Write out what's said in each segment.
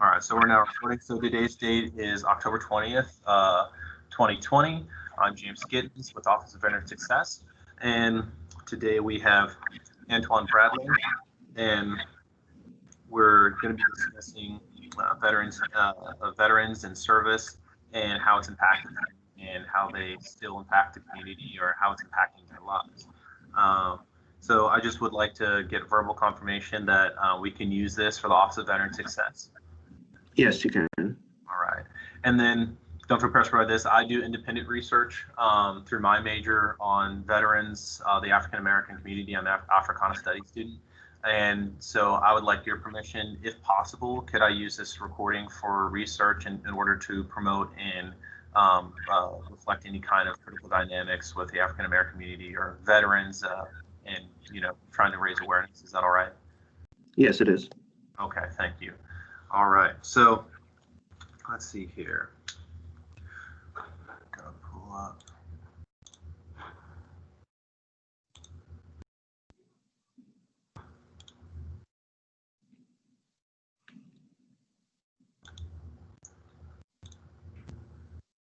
All right, so we're now recording. So today's date is October 20th, 2020. I'm James Giddens with Office of Veteran Success, and today we have Antoine Bradley, and we're going to be discussing veterans and service and how it's impacted them and how they still impact the community or how it's impacting their lives. So I just would like to get verbal confirmation that we can use this for the Office of Veteran Success. Yes, you can. All right. And then don't feel pressed by this. I do independent research through my major on veterans, the African American community. I'm an Africana Studies student. And so I would like your permission, if possible, could I use this recording for research in order to promote and reflect any kind of critical dynamics with the African American community or veterans and, trying to raise awareness? Is that all right? Yes, it is. Okay, thank you. All right, so let's see here. Gotta pull up.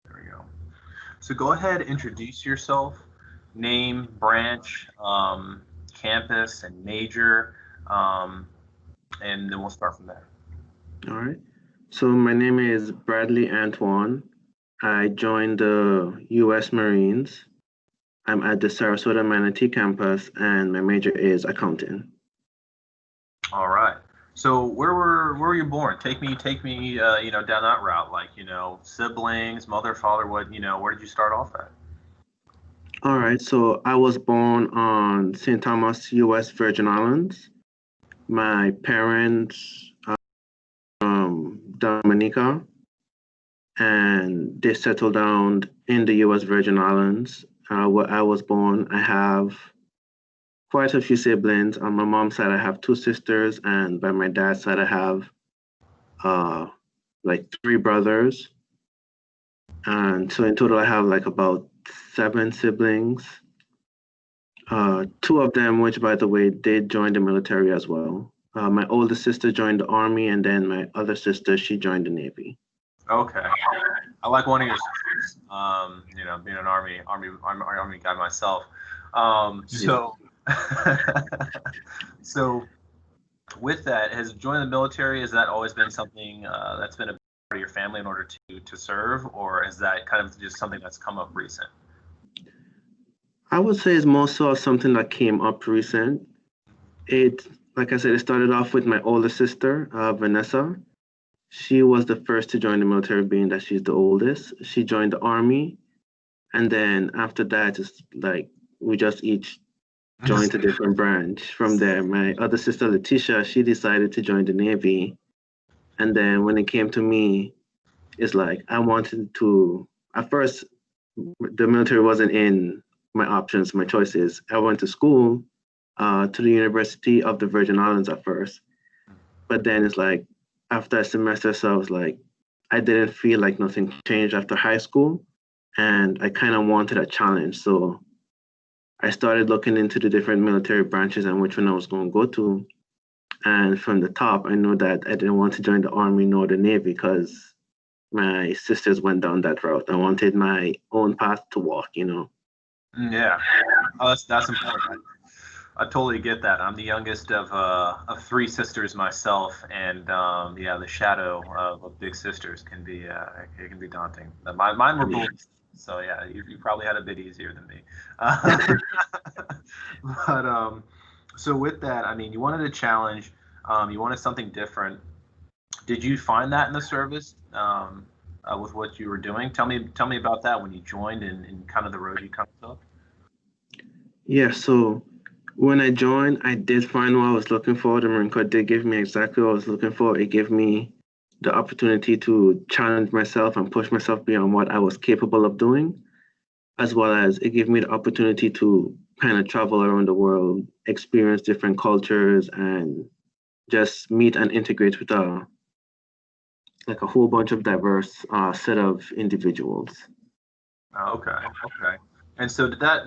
There we go. So go ahead, introduce yourself, name, branch, campus, and major, and then we'll start from there. All right. So my name is Bradley Antoine. I joined the U.S. Marines. I'm at the Sarasota Manatee campus, and my major is accounting. All right. So where were you born? Take me, down that route. Like, siblings, mother, father. Where did you start off at? All right. So I was born on St. Thomas, U.S. Virgin Islands. My parents Dominica, and they settled down in the U.S. Virgin Islands where I was born. I have quite a few siblings. On my mom's side, I have two sisters, and by my dad's side, I have like three brothers. And so in total, I have like about 7 siblings. Two of them, which by the way, did join the military as well. My oldest sister joined the Army, and then my other sister, she joined the Navy. Okay, I like one of your sisters. Being an army guy myself. So, so with that, has joining the military, has that always been something that's been a part of your family in order to serve, or is that kind of just something that's come up recent? I would say it's more so something that came up recent. Like I said, it started off with my older sister, Vanessa. She was the first to join the military, being that she's the oldest. She joined the Army. And then after that, it's like we just each joined a different branch. From there, my other sister, Letitia, she decided to join the Navy. And then when it came to me, it's like I wanted to, at first, the military wasn't in my options, my choices. I went to school to the University of the Virgin Islands at first. But then it's like, after a semester, so I was like, I didn't feel like nothing changed after high school. And I kind of wanted a challenge. So I started looking into the different military branches and which one I was going to go to. And from the top, I know that I didn't want to join the Army nor the Navy because my sisters went down that route. I wanted my own path to walk, Yeah, that's important. I totally get that. I'm the youngest of 3 sisters myself, and the shadow of big sisters can be it can be daunting. Mine were boys, so yeah, you probably had a bit easier than me. But so with that, I mean, you wanted a challenge, you wanted something different. Did you find that in the service with what you were doing? Tell me about that when you joined and kind of the road you kind of took. Yeah, so when I joined, I did find what I was looking for. The Marine Corps did give me exactly what I was looking for. It gave me the opportunity to challenge myself and push myself beyond what I was capable of doing, as well as it gave me the opportunity to kind of travel around the world, experience different cultures, and just meet and integrate with a whole bunch of diverse set of individuals. Okay. And so did that,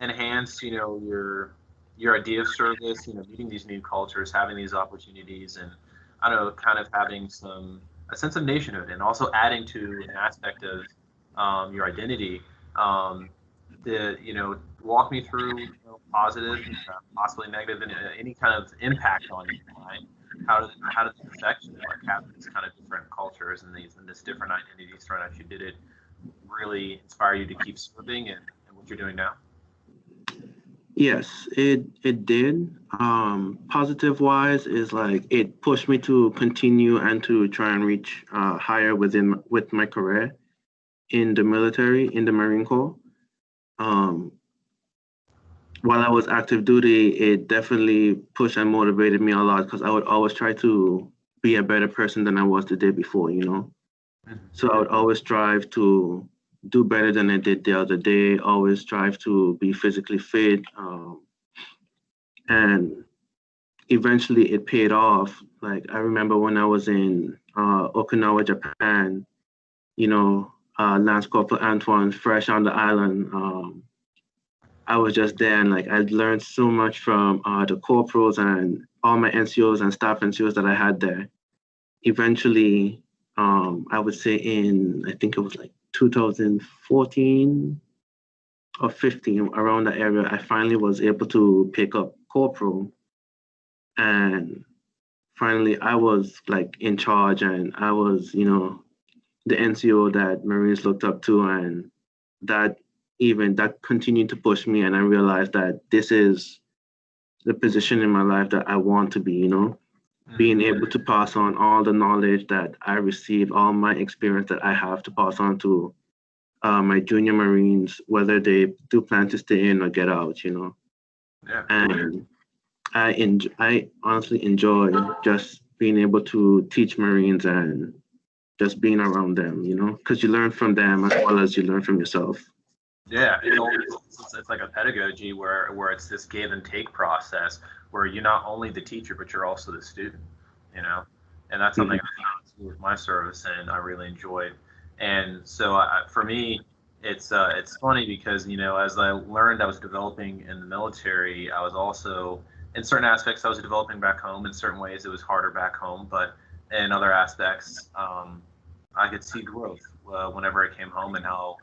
enhance, your idea of service, meeting these new cultures, having these opportunities, and I don't know, kind of having a sense of nationhood and also adding to an aspect of your identity. Um, Walk me through positive, possibly negative, and any kind of impact on you, right? How did it affect you, like having these kind of different cultures and this different identities thrown at you? Did it really inspire you to keep serving and what you're doing now? Yes, it did. Positive wise is like it pushed me to continue and to try and reach higher with my career in the military, in the Marine Corps. Um, while I was active duty, it definitely pushed and motivated me a lot because I would always try to be a better person than I was the day before, you know? So I would always strive to do better than I did the other day, always strive to be physically fit. And eventually it paid off. Like I remember when I was in Okinawa, Japan, Lance Corporal Antoine, fresh on the island. I was just there and like I learned so much from the corporals and all my NCOs and staff NCOs that I had there. Eventually, I would say I think it was like 2014 or 15, around that area, I finally was able to pick up corporal. And finally, I was like in charge and I was, the NCO that Marines looked up to. And that that continued to push me. And I realized that this is the position in my life that I want to be, being able to pass on all the knowledge that I receive, all my experience that I have to pass on to my junior Marines, whether they do plan to stay in or get out, Yeah. And I honestly enjoy just being able to teach Marines and just being around them, because you learn from them as well as you learn from yourself. Yeah, it's like a pedagogy where it's this give and take process where you're not only the teacher but you're also the student, and that's something I found with my service and I really enjoyed. And so for me, it's funny because as I learned I was developing in the military, I was also in certain aspects I was developing back home. In certain ways it was harder back home, but in other aspects, I could see growth whenever I came home and how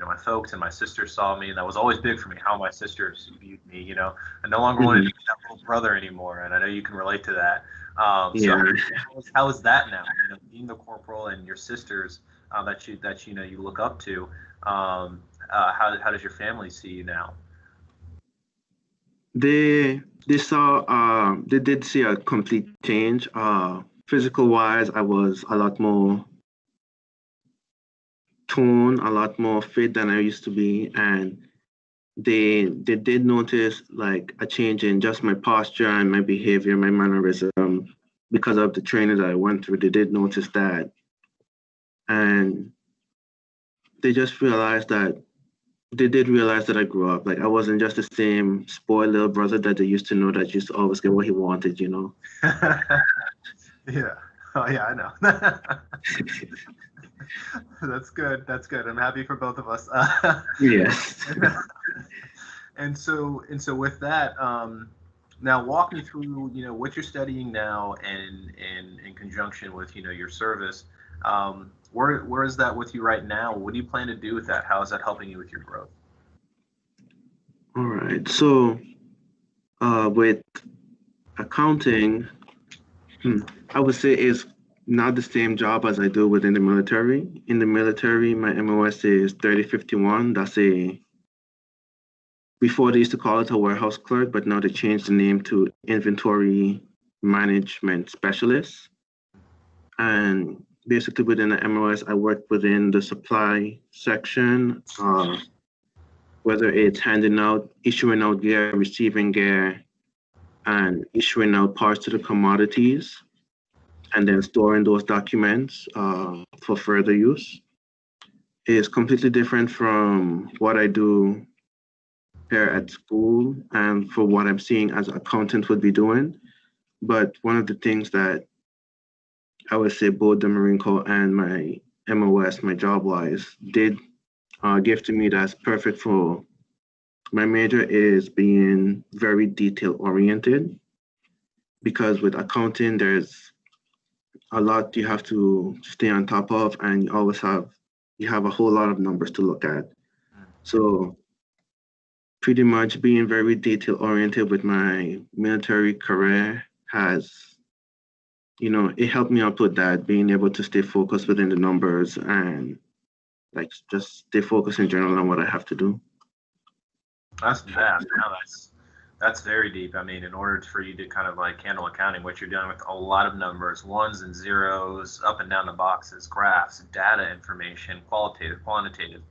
my folks and my sisters saw me, and that was always big for me how my sisters viewed me. I no longer wanted to be that little brother anymore, and I know you can relate to that. So Yeah. how is that now? Being the corporal and your sisters that you look up to. How does your family see you now? They did see a complete change. Physical wise, I was a lot more toned, a lot more fit than I used to be, and they did notice like a change in just my posture and my behavior, my mannerism, because of the training that I went through. They did notice that, and they just realized that they did realize that I grew up. Like I wasn't just the same spoiled little brother that they used to know that used to always get what he wanted. Yeah. Oh yeah, I know. That's good. That's good. I'm happy for both of us. Yes. And so with that, now walk me through, what you're studying now and in conjunction with, your service. Where is that with you right now? What do you plan to do with that? How is that helping you with your growth? All right. So with accounting, I would say it's not the same job as I do within the military. In the military, my MOS is 3051. Before they used to call it a warehouse clerk, but now they changed the name to inventory management specialist. And basically within the MOS, I work within the supply section, whether it's issuing out gear, receiving gear, and issuing out parts to the commodities, and then storing those documents for further use. Is completely different from what I do here at school and for what I'm seeing as an accountant would be doing. But one of the things that I would say both the Marine Corps and my MOS, my job wise, did give to me that's perfect for my major is being very detail oriented, because with accounting, there's a lot you have to stay on top of, and you have a whole lot of numbers to look at. So pretty much being very detail oriented with my military career has, it helped me out with that, being able to stay focused within the numbers and like just stay focused in general on what I have to do. That's vast. Now that's very deep. I mean, in order for you to kind of like handle accounting, what you're dealing with a lot of numbers, ones and zeros, up and down the boxes, graphs, data information, qualitative, quantitative,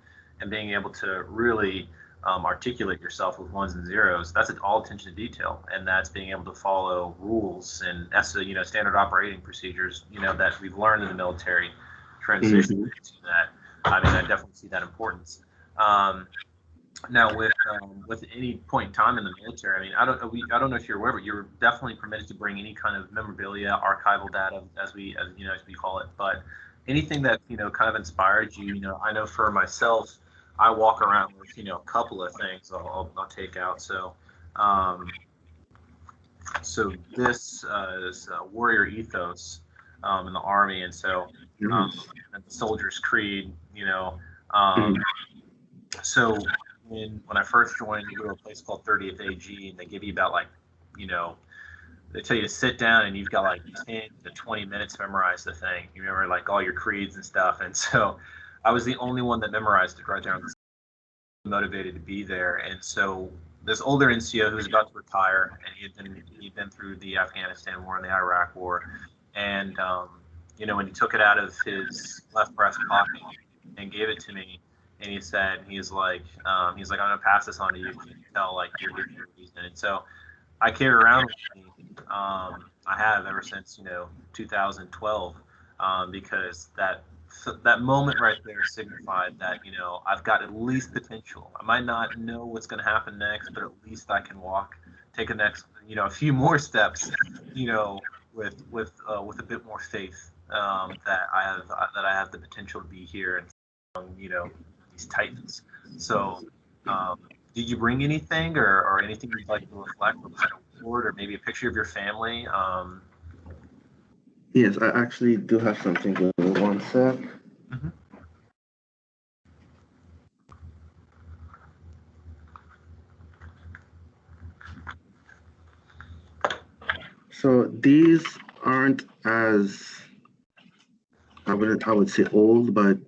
and being able to really articulate yourself with ones and zeros. That's all attention to detail, and that's being able to follow rules and standard operating procedures. That we've learned in the military. Transition Mhm. to that. I mean, I definitely see that importance. Now, with any point in time in the military, I mean, I don't know if you're aware, but you're definitely permitted to bring any kind of memorabilia, archival data, as we call it. But anything that kind of inspired you. I know for myself, I walk around with a couple of things I'll take out. So this is warrior ethos in the Army, and so Nice. and the Soldier's Creed. Um, Mhm. so when I first joined, you go to a place called 30th AG, and they give you about you know, they tell you to sit down, and you've got like 10 to 20 minutes to memorize the thing. You remember like all your creeds and stuff, and so I was the only one that memorized it right there on the motivated to be there. And so this older NCO who was about to retire, and he'd been through the Afghanistan war and the Iraq war, and when he took it out of his left breast pocket and gave it to me, and he's like, I'm gonna pass this on to you. You can tell like you're here for a reason. And so I carry around with me. I have ever since 2012, because that moment right there signified that I've got at least potential. I might not know what's going to happen next, but at least I can take a next a few more steps, with a bit more faith, that I have the potential to be here and these titans. So. Um, did you bring anything or anything you'd like to reflect on that award, or maybe a picture of your family? Yes, I actually do have something. Give me one sec. Mhm. So these aren't as I would say old, but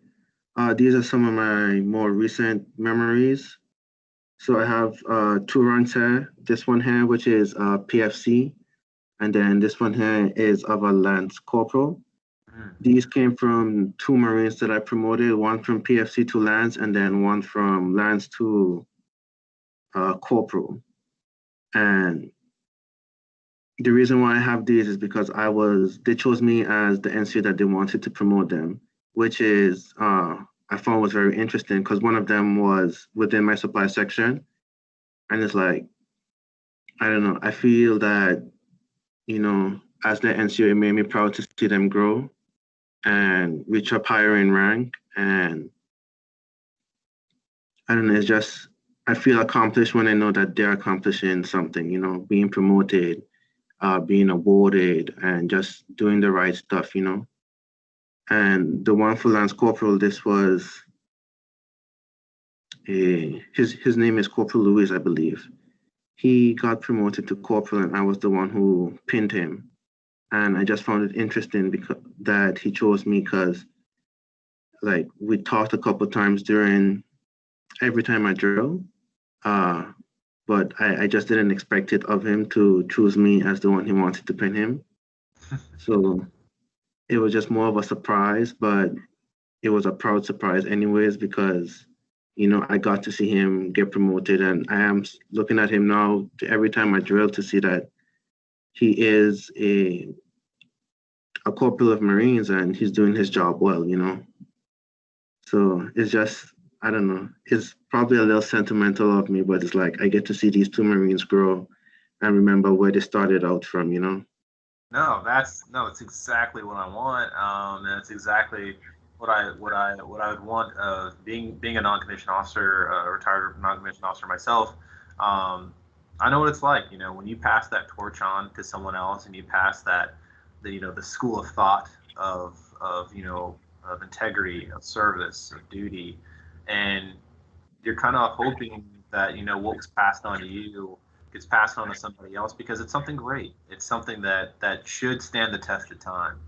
these are some of my more recent memories. So I have two runs here. This one here, which is PFC, and then this one here is of a Lance Corporal. Mhm. These came from two Marines that I promoted, one from PFC to Lance, and then one from Lance to Corporal. And the reason why I have these is because they chose me as the NCO that they wanted to promote them, which is, I found was very interesting because one of them was within my supply section. And it's like, I don't know, I feel that, as the NCO, it made me proud to see them grow and reach up higher in rank. And I don't know, it's just, I feel accomplished when I know that they're accomplishing something, being promoted, being awarded, and just doing the right stuff. And the one for Lance Corporal, this was his name is Corporal Louis, I believe. He got promoted to corporal, and I was the one who pinned him. And I just found it interesting because that he chose me because, like, we talked a couple times during every time I drill, uh, but I just didn't expect it of him to choose me as the one he wanted to pin him. So it was just more of a surprise, but it was a proud surprise anyways because I got to see him get promoted, and I am looking at him now every time I drill to see that he is a corporal of Marines and he's doing his job well. So it's just, I don't know, it's probably a little sentimental of me, but it's like I get to see these two Marines grow and remember where they started out from. No, it's exactly what I want. And it's exactly what I would want. Being a non-commissioned officer, retired non-commissioned officer myself. Um, I know what it's like. When you pass that torch on to someone else, and you pass the school of thought of of integrity, of service, of duty, and you're kind of hoping that what was passed on to you gets passed on to somebody else because it's something great. It's something that should stand the test of time,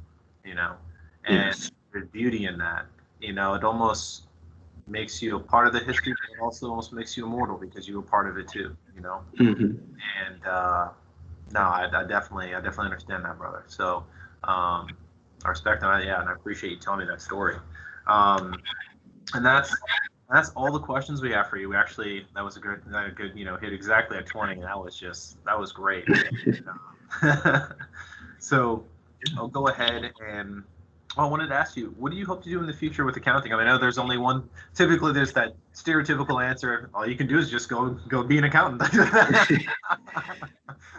you know, and Yes. there's beauty in that. It almost makes you a part of the history, but it also almost makes you immortal because you were part of it too, Hmm. And no, I definitely understand that, brother. So I respect that, yeah, and I appreciate you telling me that story. Um, and that's all the questions we have for you. We actually that was a good hit exactly at 20. That was great. So I'll go ahead and I wanted to ask you, what do you hope to do in the future with accounting? I know there's only one. Typically, there's that stereotypical answer. All you can do is just go be an accountant.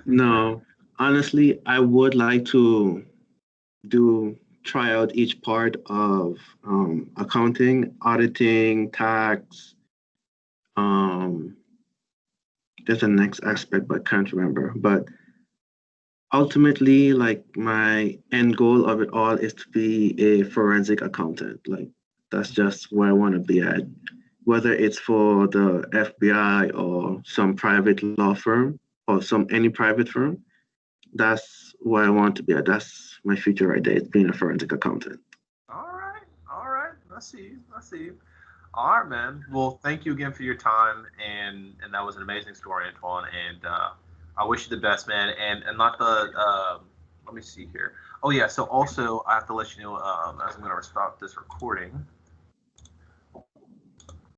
No, honestly, I would like to do try out each part of accounting, auditing, tax. Um, there's a next aspect, but can't remember. But ultimately, like my end goal of it all is to be a forensic accountant. Like that's just where I want to be at. Whether it's for the FBI or some private law firm or some any private firm, that's where I want to be at. That's my future right there. It's being a forensic accountant. All right, all right. I see you. I see you. All right, man. Well, thank you again for your time, and that was an amazing story, Antoine. And I wish you the best, man. And not the let me see here. Oh yeah. So also, I have to let you know as I'm going to stop this recording.